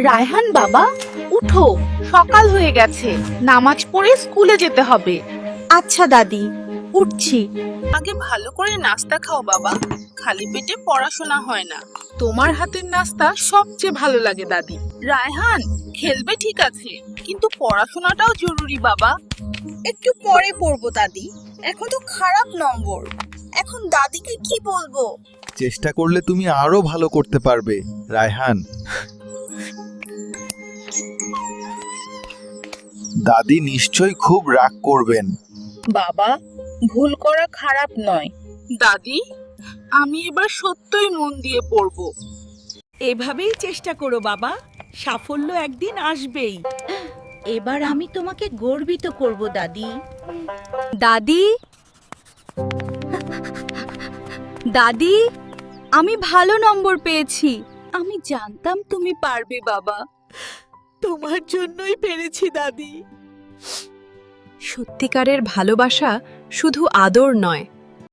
রায়হান বাবা, উঠো, সকাল হয়ে গেছে, নামাজ পড়ে স্কুলে যেতে হবে। আচ্ছা দাদি, উঠছি। আগে ভালো করে নাস্তা খাও বাবা, খালি পেটে পড়াশোনা হয় না। তোমার হাতের নাস্তা সবচেয়ে ভালো লাগে দাদি। রায়হান, খেলবে ঠিক আছে, কিন্তু পড়াশোনাটাও জরুরি বাবা। একটু পরে পড়বো দাদি, এখন তো খারাপ নম্বর। এখন দাদিকে কি বলবো? চেষ্টা করলে তুমি আরো ভালো করতে পারবে রায়হান। দাদি নিশ্চয়ই খুব রাগ করবেন। বাবা, ভুল করা খারাপ নয়। দাদি, আমি এবার সত্যই মন দিয়ে পড়বো। এভাবেই চেষ্টা করো বাবা, সাফল্য একদিন আসবেই। এবার আমি তোমাকে গর্বিত করব দাদি। দাদি, দাদি, আমি ভালো নম্বর পেয়েছি। আমি জানতাম তুমি পারবে বাবা। তোমার জন্যই পেরেছি দাদি। সত্যিকারের ভালোবাসা শুধু আদর নয়,